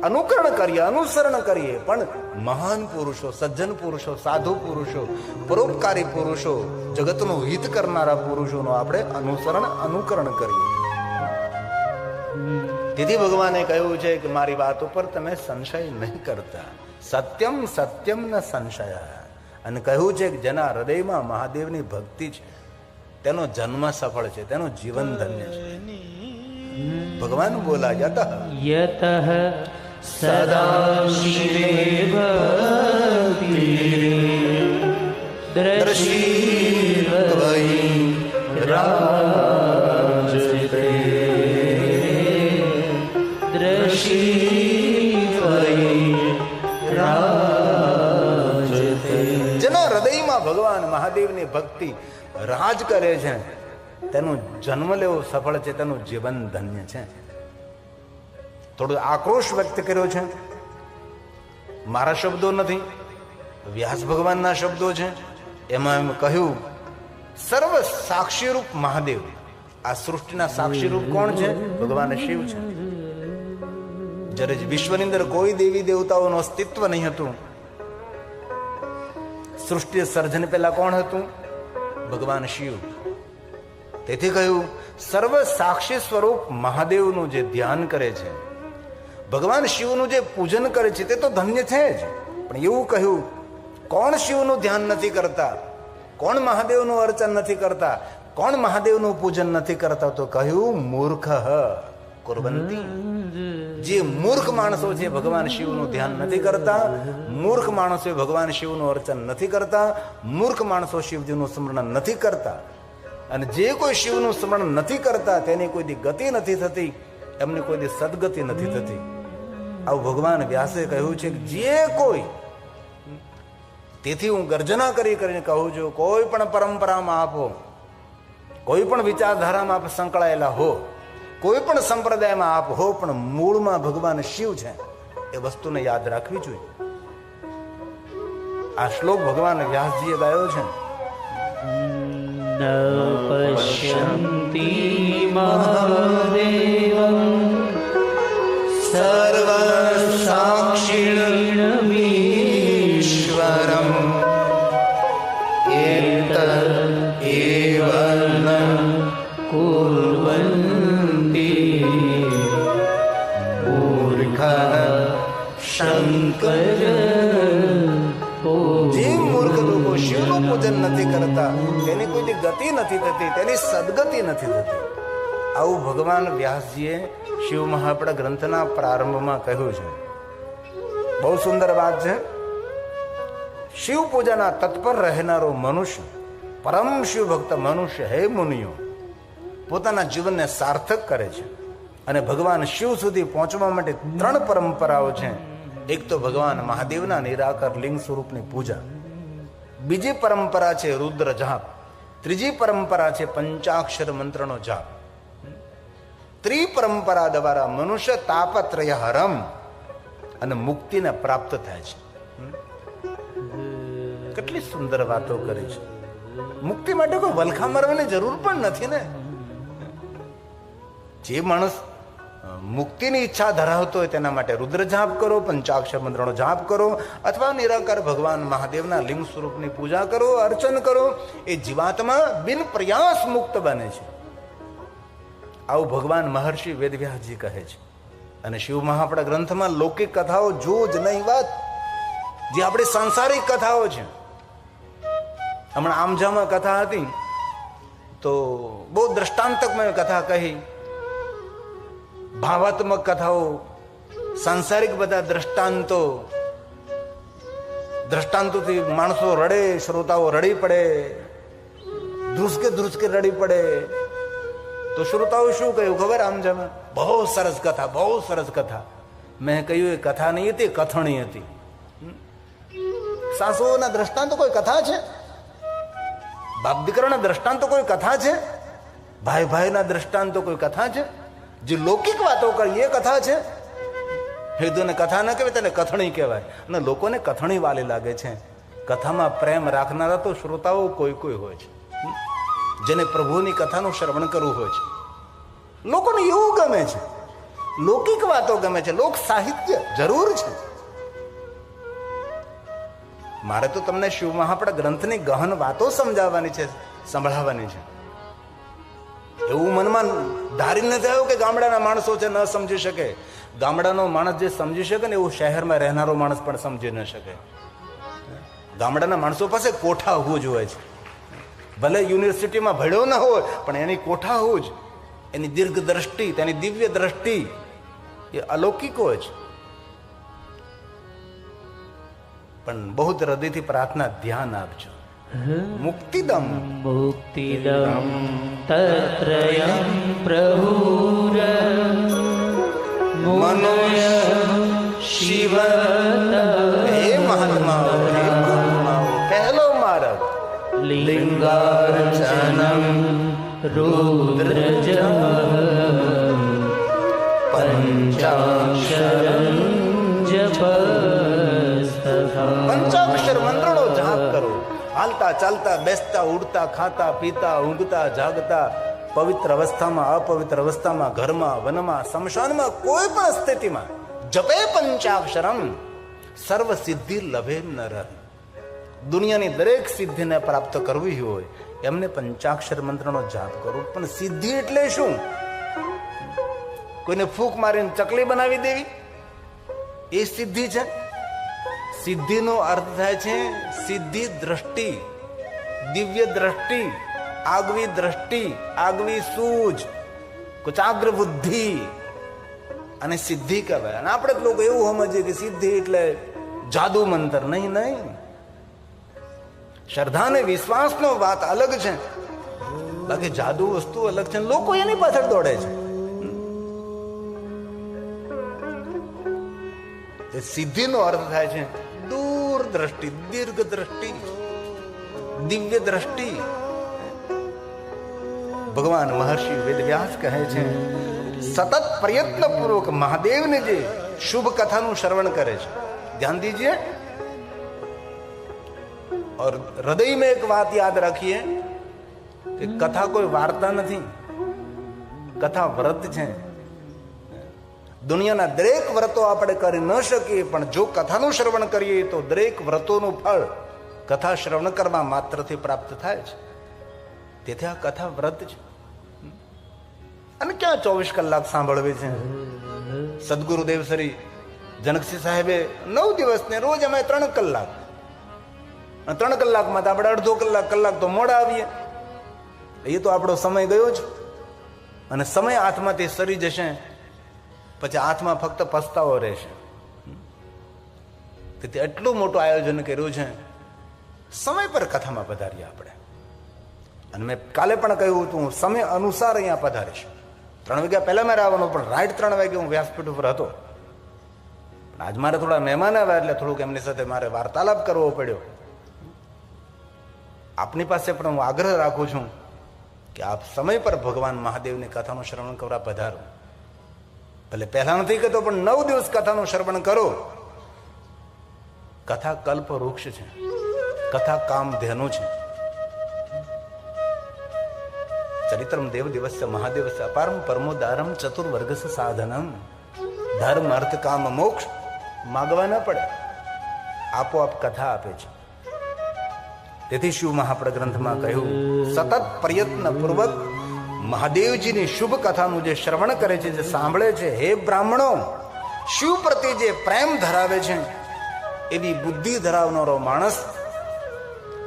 અનુકરણ કરીએ, અનુસરણ કરીએ, પણ મહાન પુરુષો, સજ્જન પુરુષો, સાધુ પુરુષો, પરોપકારી પુરુષો, જગતનું હિત કરનારા પુરુષોનું આપણે અનુકરણ કરીએ. તેથી ભગવાને કહ્યું છે કે મારી વાત ઉપર તમે સંશય નહીં કરતા. સત્યમ સત્યમ ન સંશય. અને કહ્યું છે કે જેના હૃદયમાં મહાદેવની ભક્તિ છે તેનો જન્મ સફળ છે, તેનું જીવન ધન્ય છે. ભગવાન બોલા યતઃ સદા શિવે ભક્તિ દ્રષ્ટિ ત્વયિ રાજતે દ્રષ્ટિ ત્વયિ રાજતે. જેના હૃદયમાં ભગવાન મહાદેવની ભક્તિ રાજ કરે છે તેનું જન્મ લેવો સફળ છે, તેનું જીવન ધન્ય છે. થોડો આક્રોશ વ્યક્ત કર્યો છે. મારા શબ્દો નથી, વ્યાસ ભગવાનના શબ્દો છે. એમાં એમ કહ્યું સર્વ સાક્ષીરૂપ મહાદેવ. આ સૃષ્ટિના સાક્ષીરૂપ કોણ છે? ભગવાન શિવ છે. જ્યારે વિશ્વની અંદર કોઈ દેવી દેવતાઓનું અસ્તિત્વ નહીં હતું, સૃષ્ટિ સર્જન પહેલા કોણ હતું? ભગવાન શિવ. તેથી કહ્યું સર્વ સાક્ષી સ્વરૂપ મહાદેવનું જે ધ્યાન કરે છે, ભગવાન શિવનું જે પૂજન કરે છે તે તો ધન્ય છે જ. પણ એવું કહ્યું કોણ શિવનું ધ્યાન નથી કરતા, કોણ મહાદેવનું અર્ચન નથી કરતા, કોણ મહાદેવનું પૂજન નથી કરતા? તો કહ્યું મૂર્ખ કુર્વંતી. જે મૂર્ખ માણસો છે ભગવાન શિવનું ધ્યાન નથી કરતા, મૂર્ખ માણસો ભગવાન શિવનું અર્ચન નથી કરતા, મૂર્ખ માણસો શિવજીનું સ્મરણ નથી કરતા. અને જે કોઈ શિવનું સ્મરણ નથી કરતા તેની કોઈ દી ગતિ નથી થતી, એમની કોઈ દી સદગતિ નથી થતી. આવું ભગવાન વ્યાસે કહ્યું છે કે જે કોઈ, તેથી હું ગર્જના કરીને કહું છું, કોઈ પણ પરંપરામાં આપો, કોઈ પણ વિચારધારામાં આપ સંકળાયેલા હો, કોઈ પણ સંપ્રદાયમાં આપ હો, પણ મૂળમાં ભગવાન શિવ છે એ વસ્તુને યાદ રાખવી જોઈએ. આ શ્લોક ભગવાન વ્યાસજીએ ગાયો છે. ન પશ્યન્તિ મહાદેવં સર્વ સાક્ષિણમીશ્વરં એતદ એવ ન કુર્વન્તિ મૂર્ખ શંકર. જે મૂર્ખ લોકો શિવનું પૂજન નથી કરતા તેની કોઈ ગતિ નથી થતી, તેની સદગતિ નથી થતી. આવું ભગવાન વ્યાસજીએ શિવ મહાપડા ગ્રંથના પ્રારંભમાં કહ્યું છે. બહુ સુંદર વાત છે. શિવ પૂજાના તત્પર રહેનારો મનુષ્ય, પરમ શિવ ભક્ત મનુષ્ય, હે મુનિઓ, પોતાના જીવનને સાર્થક કરે છે. અને ભગવાન શિવ સુધી પહોંચવા માટે 3 પરંપરાઓ છે. એક તો ભગવાન મહાદેવના નિરાકાર લિંગ સ્વરૂપની પૂજા, બીજી પરંપરા છે રુદ્ર જાપ, ત્રીજી પરંપરા છે પંચાક્ષર મંત્રનો જાપ. ત્રિપરંપરા દ્વારા મનુષ્ય તાપત્રય હરમ અને મુક્તિને પ્રાપ્ત થાય છે. કેટલી સુંદર વાતો કરી છે. મુક્તિ માટે કોઈ વલખા મારવાની જરૂર પણ નથી ને. જે માણસ મુક્તિની ઈચ્છા ધરાવતો હોય તેના માટે રુદ્ર જાપ કરો, પંચાક્ષર મંત્રનો જાપ કરો, અથવા નિરાકાર ભગવાન મહાદેવના લિંગ સ્વરૂપની પૂજા કરો, અર્ચન કરો. એ જીવાત્મા બિન પ્રયાસ મુક્ત બને છે. આવું ભગવાન મહર્ષિ વેદવ્યાસજી કહે છે. અને શિવ મહાપડા ગ્રંથમાં લૌકિક કથાઓ જો જ નહીં વાત, જે આપણી સાંસારિક કથાઓ છે. હમણાં આમજામાં કથા હતી તો બહુ દ્રષ્ટાંતકમય કથા કહી, ભાવાત્મક કથાઓ, સાંસારિક બધા દ્રષ્ટાંતોથી માણસો રડે, શ્રોતાઓ રડી પડે, ધ્રુસકે રડી પડે. તો શ્રોતાઓ શું કહ્યું ખબર? આમ જમે બહુ સરસ કથા, બહુ સરસ કથા. મેં કહ્યું એ કથા નહીં હતી, કથણી હતી. સાસુઓના દ્રષ્ટાંતો કોઈ કથા છે? બાપ દીકરાના દ્રષ્ટાંતો કોઈ કથા છે? ભાઈ ભાઈના દ્રષ્ટાંતો કોઈ કથા છે? જે લૌકિક વાતો કરી એ કથા છે? હિન્દુને કથા ન કહેવાય, તેને કથણી કહેવાય. અને લોકોને કથણી વાલી લાગે છે. કથામાં પ્રેમ રાખનારા તો શ્રોતાઓ કોઈ હોય છે, જેને પ્રભુની કથાનું શ્રવણ કરવું હોય છે. લોકોને એવું ગમે છે. લૌકિક વાતો ગમે છે, લોક સાહિત્ય જરૂર છે. મારે તો તમને શિવ મહાપડા ગ્રંથની ગહન વાતો સમજાવવાની છે, સંભળાવવાની છે. એવું મનમાં ધારી નથી આવ્યું કે ગામડાના માણસો છે ન સમજી શકે. ગામડાનો માણસ જે સમજી શકે ને એવું શહેરમાં રહેનારો માણસ પણ સમજી ન શકે. ગામડાના માણસો પાસે કોઠા હોવું જોઈએ છે. ભલે યુનિવર્સિટીમાં ભણ્યો ન હોય પણ એની કોઠા હોવું જ, એની દીર્ઘ દ્રષ્ટિ, તેની દિવ્ય દ્રષ્ટિ એ અલૌકિક હોય છે. પણ બહુ હૃદયથી પ્રાર્થના, ધ્યાન આપજો. મુક્તિદમ મુક્તિદમ તત્રયં પ્રભુર મનુષ્ય શિવ. હે મહાત્માઓ, હે મહાત્માઓ, પહેલો માર્ગ લિંગાર્ચનમ રુદ્રજમ પંચાક્ષરં જપસ્તથા. પંચાક્ષર મંત્રનો જાપ કરો. હાલતા ચાલતા, બેસતા, ઉડતા, ખાતા, પીતા, ઊંઘતા, જાગતા, પવિત્ર અવસ્થામાં, અપવિત્ર અવસ્થામાં, ઘરમાં, વનમાં, સ્મશાનમાં, કોઈ પણ સ્થિતિમાં જપે પંચાક્ષરમ સર્વ સિદ્ધિ લભે નર. દુનિયાની દરેક સિદ્ધિને પ્રાપ્ત કરવી હોય એમને પંચાક્ષર મંત્રનો જાપ કરો. પણ સિદ્ધિ એટલે શું? કોઈને ફૂંક મારીને ચકલી બનાવી દેવી એ સિદ્ધિ છે? સિદ્ધિનો અર્થ થાય છે સિદ્ધિ દ્રષ્ટિ, દિવ્ય દ્રષ્ટિ, આગવી દ્રષ્ટિ, આગવી સૂઝ, કુચાગ્ર બુદ્ધિ, અને સિદ્ધિ કહેવાય. અને આપણે લોકો એવું સમજીએ કે સિદ્ધિ એટલે જાદુ મંત્ર. નહીં, નહીં. શ્રદ્ધા અને વિશ્વાસનો વાત અલગ છે, બાકી જાદુ વસ્તુ અલગ છે. લોકો એની પાછળ દોડે છે. સિદ્ધિનો અર્થ થાય છે દૂર દ્રષ્ટિ, દીર્ઘ દ્રષ્ટિ, દિવ્ય દ્રષ્ટિ. ભગવાન મહર્ષિ વેદવ્યાસ કહે છે સતત પ્રયત્ન પૂર્વક મહાદેવને જે શુભ કથાનું શ્રવણ કરે છે, ધ્યાન દીजिए. और हृदय में एक बात याद रखिए कि कथा कोई वार्ता નથી, કથા વ્રત છે. દુનિયાના દરેક વ્રતો આપણે કરી ન શકીએ, પણ જો કથાનું શ્રવણ કરીએ તો દરેક વ્રતોનું ફળ કથા શ્રવણ કરવા માત્રથી પ્રાપ્ત થાય છે. તેથી આ કથા વ્રત છે. અને ક્યાં 24 કલાક સાંભળવી છે? સદગુરુદેવ શ્રી જનકસિંહ સાહેબે 9 દિવસને રોજ અમે 3 કલાક, 3 કલાકમાં તો આપણે અડધો કલાક તો મોડા આવીએ. એ તો આપણો સમય ગયો જ. અને સમય હાથમાંથી સરી જશે પછી હાથમાં ફક્ત પસ્તાવો રહેશે. તેથી એટલું મોટું આયોજન કર્યું છે. સમય પર કથામાં પધારીએ આપણે. અને મેં કાલે પણ કહ્યું હતું સમય અનુસાર અહીંયા પધારીશ. 3 વાગ્યા પહેલા મારે આવવાનું, પણ રાઈટ 3 વાગે હું વ્યાસપીઠ ઉપર હતો. પણ આજ મારે થોડા મહેમાન આવ્યા એટલે થોડુંક એમની સાથે મારે વાર્તાલાપ કરવો પડ્યો. આપની પાસે પણ હું આગ્રહ રાખું છું કે આપ સમય પર ભગવાન મહાદેવની કથાનું શ્રવણ કરવા પધારો. ભલે પહેલા નથી કહેતો, પણ 9 દિવસ કથાનું શ્રવણ કરો. કથા કલ્પ વૃક્ષ છે, કથા કામ ધેનુ છે. ચરિત્રમ દેવ દિવસ્ય મહાદેવસ્ય અપારમ પરમોદારમ ચતુર્વર્ગસ સાધનમ. ધર્મ, અર્થ, કામ, મોક્ષ માગવા ન પડે, આપોઆપ કથા આપે છે. તેથી શિવ મહાપડ ગ્રંથમાં કહ્યું સતત પ્રયત્ન પૂર્વક મહાદેવજીની શુભ કથાનું જે શ્રવણ કરે છે, જે સાંભળે છે, હે બ્રાહ્મણો, શિવ પ્રત્યે જે પ્રેમ ધરાવે છે એવી બુદ્ધિ ધરાવનારો માણસ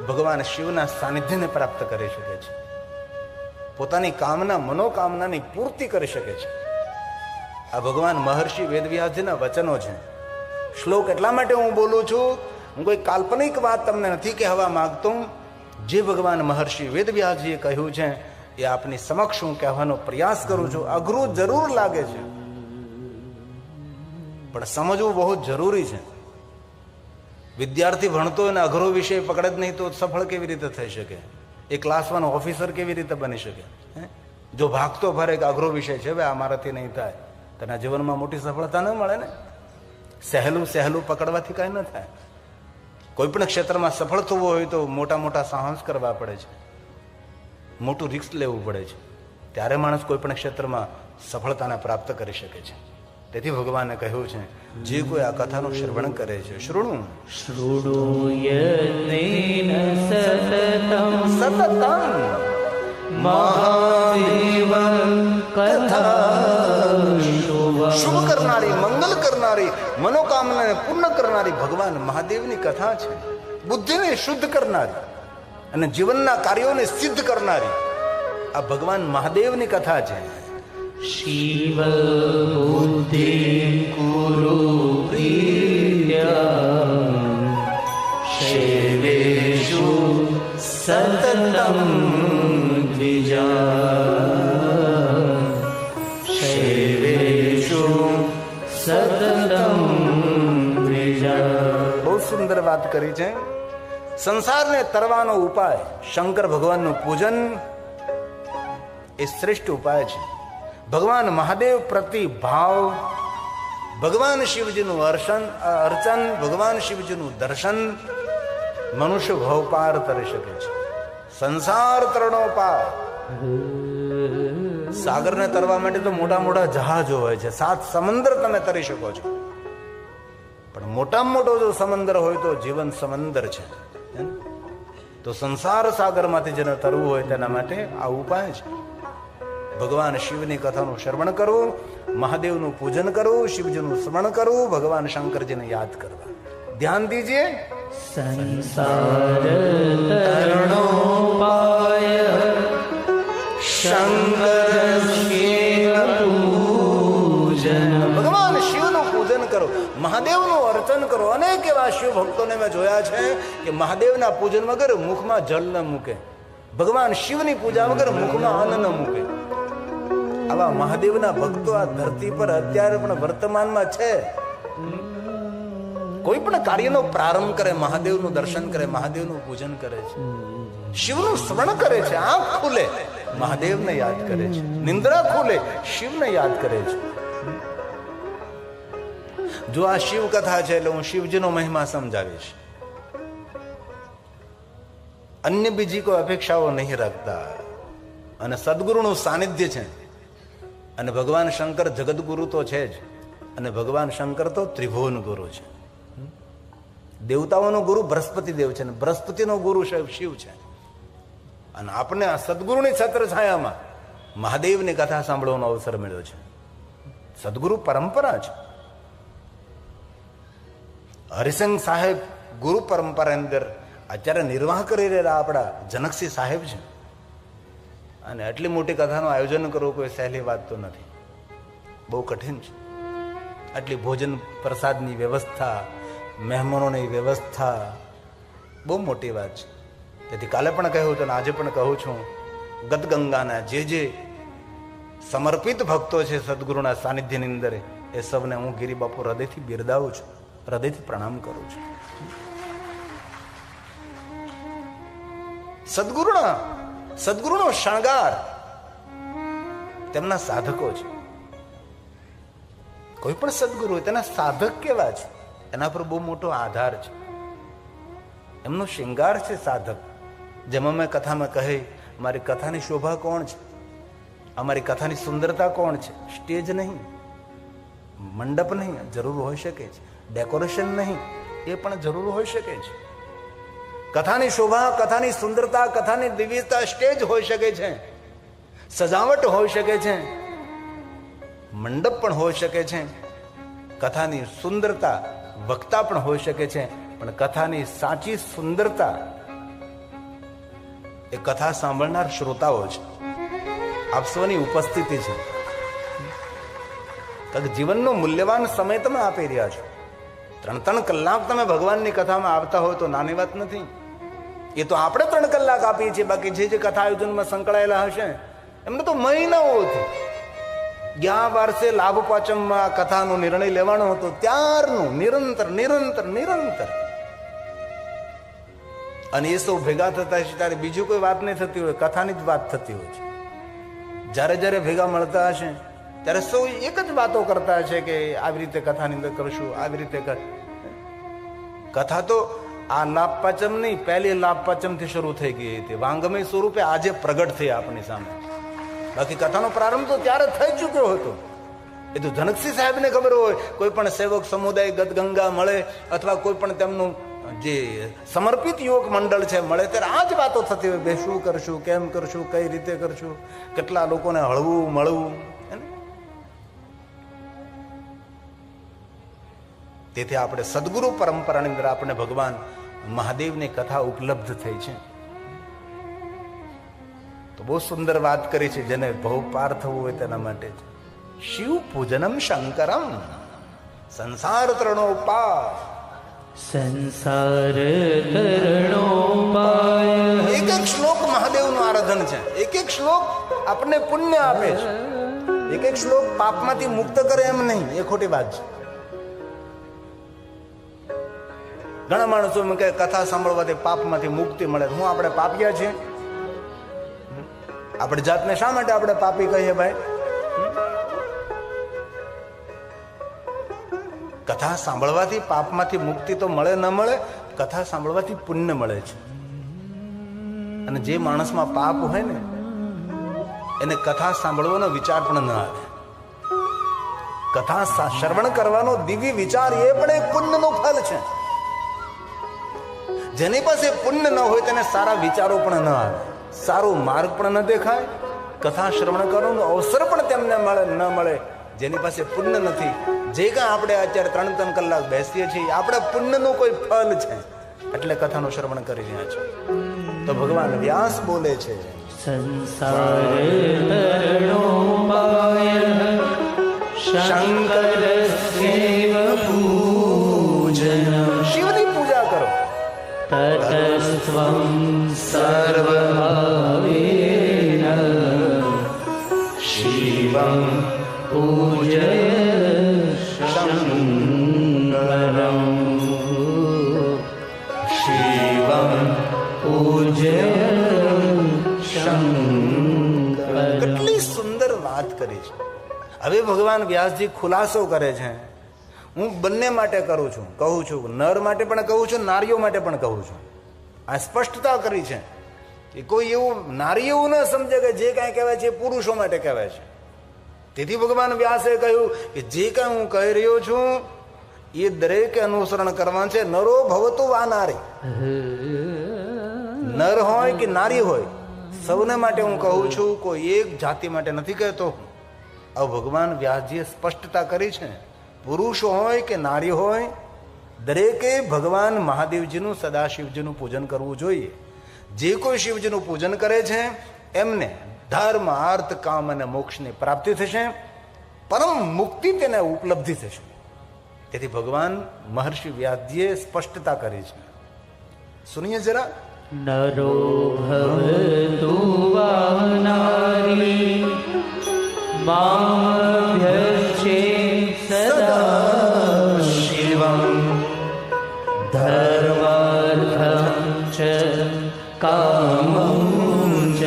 ભગવાન શિવના સાનિધ્યને પ્રાપ્ત કરી શકે છે. પોતાની કામના, મનોકામનાની પૂર્તિ કરી શકે છે. આ ભગવાન મહર્ષિ વેદવ્યાસજીના વચનો છે. શ્લોક એટલા માટે હું બોલું છું, હું કોઈ કાલ્પનિક વાત તમને નથી કહેવા માંગતો. જે ભગવાન મહર્ષિ વેદવ્યાસજીએ કહ્યું છે એ આપની સમક્ષ હું કહેવાનો પ્રયાસ કરું છું. અઘરું જરૂર લાગે છે, પણ સમજવું બહુ જરૂરી છે. વિદ્યાર્થી ભણતો હોય ને અઘરો વિષય પકડે જ નહીં તો સફળ કેવી રીતે થઈ શકે? એ ક્લાસ 1 ઓફિસર કેવી રીતે બની શકે? જો ભાગતો ફરે કે અઘરો વિષય છે, ભાઈ અમારાથી નહીં થાય, તેના જીવનમાં મોટી સફળતા ન મળે ને. સહેલું સહેલું પકડવાથી કાંઈ ન થાય. કોઈ પણ ક્ષેત્રમાં સફળ થવું હોય તો મોટા મોટા સાહસ કરવા પડે છે, મોટું રિસ્ક લેવું પડે છે. ત્યારે માણસ કોઈ પણ ક્ષેત્રમાં સફળતાને પ્રાપ્ત કરી શકે છે. તેથી ભગવાને કહ્યું છે જે કોઈ આ કથાનું શ્રવણ કરે છે, શૃણુ શૃણુયન્નેન સતતમ સતતમ મહાદેવ કથા શુભ કરનારી, મંગલ કરનારી, મનોકામનાને પૂર્ણ કરનારી ભગવાન મહાદેવની કથા છે. બુદ્ધિને શુદ્ધ કરનારી અને જીવનના કાર્યોને સિદ્ધ કરનારી આ ભગવાન મહાદેવની કથા છે. શિવ બુદ્ધિ ગુરુ શૈવેષુ સતતમ દ્વિજા શૈવેષુ સતતમ દ્વિજા. બહુ સુંદર વાત કરી છે. સંસારને તરવાનો ઉપાય શંકર ભગવાનનું પૂજન એ શ્રેષ્ઠ ઉપાય છે. ભગવાન મહાદેવ પ્રતિ ભાવ, ભગવાન શિવજીનું અર્ચન, ભગવાન શિવજીનું દર્શન મનુષ્ય ભવ પાર તરી શકે છે. સંસાર તરણો પાર. સાગરને તરવા માટે તો મોટા મોટા જહાજો હોય છે, 7 સમંદર તમે તરી શકો છો, પણ મોટામાં મોટો જો સમંદર હોય તો જીવન સમંદર છે. તો સંસાર સાગરમાંથી જેને તરવું હોય તેના માટે આ ઉપાય છે. ભગવાન શિવની કથાનું શ્રવણ કરવું, મહાદેવનું પૂજન કરવું, શિવજીનું સ્મરણ કરવું, ભગવાન શંકરજીને યાદ કરવા. ધ્યાન દીજીએ. સંસાર તરણોપાય શંકર શિવ પૂજન. ભગવાન શિવનું પૂજન કરો, મહાદેવનું અર્ચન કરો. અનેક એવા શિવ ભક્તોને મેં જોયા છે કે મહાદેવના પૂજન વગર મુખમાં જળ ન મૂકે, ભગવાન શિવની પૂજા વગર મુખમાં અન્ન ન મૂકે. આવા મહાદેવના ભક્તો આ ધરતી પર અત્યારે પણ વર્તમાનમાં છે. કોઈ પણ કાર્યનો પ્રારંભ કરે, મહાદેવનું દર્શન કરે, મહાદેવનું પૂજન કરે છે, શિવનું સ્મરણ કરે છે. આંખ ખુલે મહાદેવને યાદ કરે છે, નિંદ્રા ખુલે શિવને યાદ કરે છે. જો આ શિવ કથા છે એટલે હું શિવજીનો મહિમા સમજાવીશ. અન્ય બીજી કોઈ અપેક્ષાઓ નહીં રાખતા. અને સદગુરુનું સાનિધ્ય છે. અને ભગવાન શંકર જગતગુરુ તો છે જ, અને ભગવાન શંકર તો ત્રિભુવન ગુરુ છે. દેવતાઓનો ગુરુ બૃહસ્પતિ દેવ છે, અને બૃહસ્પતિનો ગુરુ શિવ છે. અને આપણે આ સદગુરુની છત્ર છાયામાં મહાદેવની કથા સાંભળવાનો અવસર મળ્યો છે. સદગુરુ પરંપરા છે. હરિસિંહ સાહેબ ગુરુ પરંપરા અંદર અત્યારે નિર્વાહ કરી રહેલા આપણા જનકસિંહ સાહેબ છે. અને આટલી મોટી કથાનું આયોજન કરવું કોઈ સહેલી વાત તો નથી, બહુ કઠિન છે. આટલી ભોજન પ્રસાદની વ્યવસ્થા, મહેમાનોની વ્યવસ્થા બહુ મોટી વાત છે. તેથી કાલે પણ કહ્યું હતું અને આજે પણ કહું છું, ગદગંગાના જે સમર્પિત ભક્તો છે સદગુરુના સાનિધ્યની અંદર, એ સૌને હું ગિરિબાપુ હૃદયથી બિરદાવું છું, હૃદયથી પ્રણામ કરું છું. સદગુરુનો શણગાર તેમના સાધકો છે. કોઈ પણ સદગુરુ હોય તેના સાધક કેવા છે એના પર બહુ મોટો આધાર છે. એમનો શૃંગાર છે સાધક. જેમાં મેં કથામાં કહી, મારી કથાની શોભા કોણ છે, અમારી કથાની સુંદરતા કોણ છે? સ્ટેજ નહીં, મંડપ નહીં, જરૂર હોઈ શકે છે. ડેકોરેશન નહીં, એ પણ જરૂર હોઈ શકે છે. કથાની શોભા, કથાની સુંદરતા, કથાની દિવ્યતા સ્ટેજ હોઈ શકે છે, સજાવટ હોઈ શકે છે, મંડપ પણ હોઈ શકે છે. કથાની સુંદરતા વક્તા પણ હોઈ શકે છે, પણ કથાની સાચી સુંદરતા એ કથા સાંભળનાર શ્રોતાઓ છે, આપ સૌની ઉપસ્થિતિ છે. કારણ કે જીવનનો મૂલ્યવાન સમય તમે આપી રહ્યા છો. 3-3 કલાક તમે ભગવાનની કથામાં આવતા હોય તો નાની વાત નથી. એ તો આપણે 3 કલાક આપીએ છીએ, બાકી જે કથા આયોજનમાં સંકળાયેલા હશે એમને તો મહિનાઓથી. ગયા વર્ષે લાભ પાંચમમાં કથાનો નિર્ણય લેવાનો હતો ત્યારનું નિરંતર. અને એ સૌ ભેગા થતા છે ત્યારે બીજું કોઈ વાત નહીં થતી હોય, કથાની જ વાત થતી હોય છે. જ્યારે ભેગા મળતા હશે ત્યારે સૌ એક જ વાતો કરતા હશે કે આવી રીતે કથાની અંદર કરશું, આવી રીતે કથા તો આ લાભ પાંચમ નહીં, પહેલી લાભ પાંચમ થી શરૂ થઈ ગઈ હતી. વાંગમય સ્વરૂપે આજે પ્રગટ થઈ આપણી સામે. બાકી કથાનો પ્રારંભ તો ત્યારે થઈ ચૂક્યો હતો. એ તો જનકસિંહ સાહેબને ખબર હોય. કોઈ પણ સેવક સમુદાય ગદગંગા મળે અથવા કોઈ પણ તેમનું જે સમર્પિત યુવક મંડળ છે મળે ત્યારે આ જ વાતો થતી હોય. બે શું કરશું, કેમ કરશું, કઈ રીતે કરશું, કેટલા લોકોને હળવું મળવું. તેથી આપણે સદગુરુ પરંપરાની અંદર આપણે ભગવાન મહાદેવની કથા ઉપલબ્ધ થઈ છે. તો બહુ સુંદર વાત કરી છે. જેને ભવ પાર થવું હોય તેના માટે શિવ પૂજનમ શંકરમ સંસાર તરણોપાય. સંસાર તરણોપાય. એક એક શ્લોક મહાદેવનું આરાધન છે. એક એક શ્લોક આપણને પુણ્ય આપે છે. એક એક શ્લોક પાપમાંથી મુક્ત કરે એમ નહીં, એ ખોટી વાત છે. ઘણા માણસો એમ કે કથા સાંભળવાથી પાપમાંથી મુક્તિ મળે. હું આપણે પાપિયા છીએ? આપણે જાતને શા માટે આપણે પાપી કહીએ ભાઈ? કથા સાંભળવાથી પાપમાંથી મુક્તિ તો મળે ન મળે, કથા સાંભળવાથી પુણ્ય મળે છે. અને જે માણસમાં પાપ હોય ને એને કથા સાંભળવાનો વિચાર પણ ન આવે. કથા શ્રવણ કરવાનો દિવ્ય વિચાર એ પણ એક પુણ્યનું ફળ છે. જેની પાસે પુણ્ય ન હોય તેને સારા વિચારો પણ ન આવે, સારો માર્ગ પણ ન દેખાય, કથા શ્રવણ કરવાનો અવસર પણ તેમને મળે ન મળે. જેની પાસે પુણ્ય નથી, જે કાંઈ આપણે અત્યારે 3-3 કલાક બેસીએ છીએ આપણે પુણ્યનું કોઈ ફળ છે એટલે કથાનું શ્રવણ કરી રહ્યા છે. તો ભગવાન વ્યાસ બોલે છે સંસાર તરણોપાય શંકરસ્યૈવ પૂજનમ. શિવની પૂજા કરો. તતસ્ત્વં સર્વભાવેન શિવં પૂજય શંકરમ. શિવં પૂજય શંકરમ. કેટલી સુંદર વાત કરી છે. હવે ભગવાન વ્યાસજી ખુલાસો કરે છે. હું બંને માટે કરું છું, કહું છું, નર માટે પણ કહું છું, નારીઓ માટે પણ કહું છું. આ સ્પષ્ટતા કરી છે કે કોઈ એવું નારી એવું ન સમજે કે જે કાંઈ કહેવાય છે પુરુષો માટે કહેવાય છે. તેથી ભગવાન વ્યાસે કહ્યું કે જે કાંઈ હું કહી રહ્યો છું એ દરેકે અનુસરણ કરવા છે. નરો ભવતુ વા નારી. નર હોય કે નારી હોય સૌને માટે હું કહું છું, કોઈ એક જાતિ માટે નથી કહેતો. આ ભગવાન વ્યાસજીએ સ્પષ્ટતા કરી છે. પુરુષ હોય કે નારી હોય દરેકે ભગવાન મહાદેવજીનું સદાશિવજીનું પૂજન કરવું જોઈએ. જે કોઈ શિવજીનું પૂજન કરે છે એમને ધર્મ, અર્થ, કામ અને મોક્ષની પ્રાપ્તિ થશે, પરમ મુક્તિ તેને ઉપલબ્ધિ થશે. તેથી ભગવાન મહર્ષિ વ્યાસજીએ સ્પષ્ટતા કરી છે. સુનિએ જરા. નરો ભવતુ વા નારી મામભ્યર્ચે સદા શિવં ધર્માર્થં ચ કામં ચ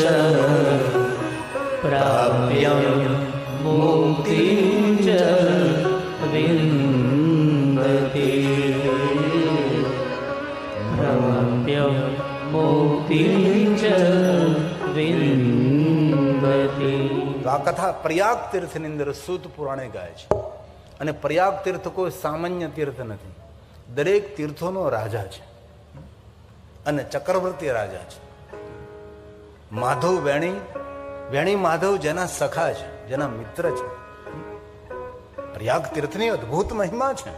પ્રાપ્યં મુક્તિં ચ વિંદતિ. પ્રાપ્યં મુક્તિં ચ વિંદતિ. આ કથા પ્રયાગ તીર્થની અંદર સૂત પુરાણે ગાય છે. અને પ્રયાગ તીર્થ કોઈ સામાન્ય તીર્થ નથી, દરેક તીર્થોનો રાજા છે અને ચક્રવર્તી રાજા છે. માધવ વેણી માધવ જેના સખા છે, જેના મિત્ર છે. પ્રયાગ તીર્થની અદ્ભુત મહિમા છે.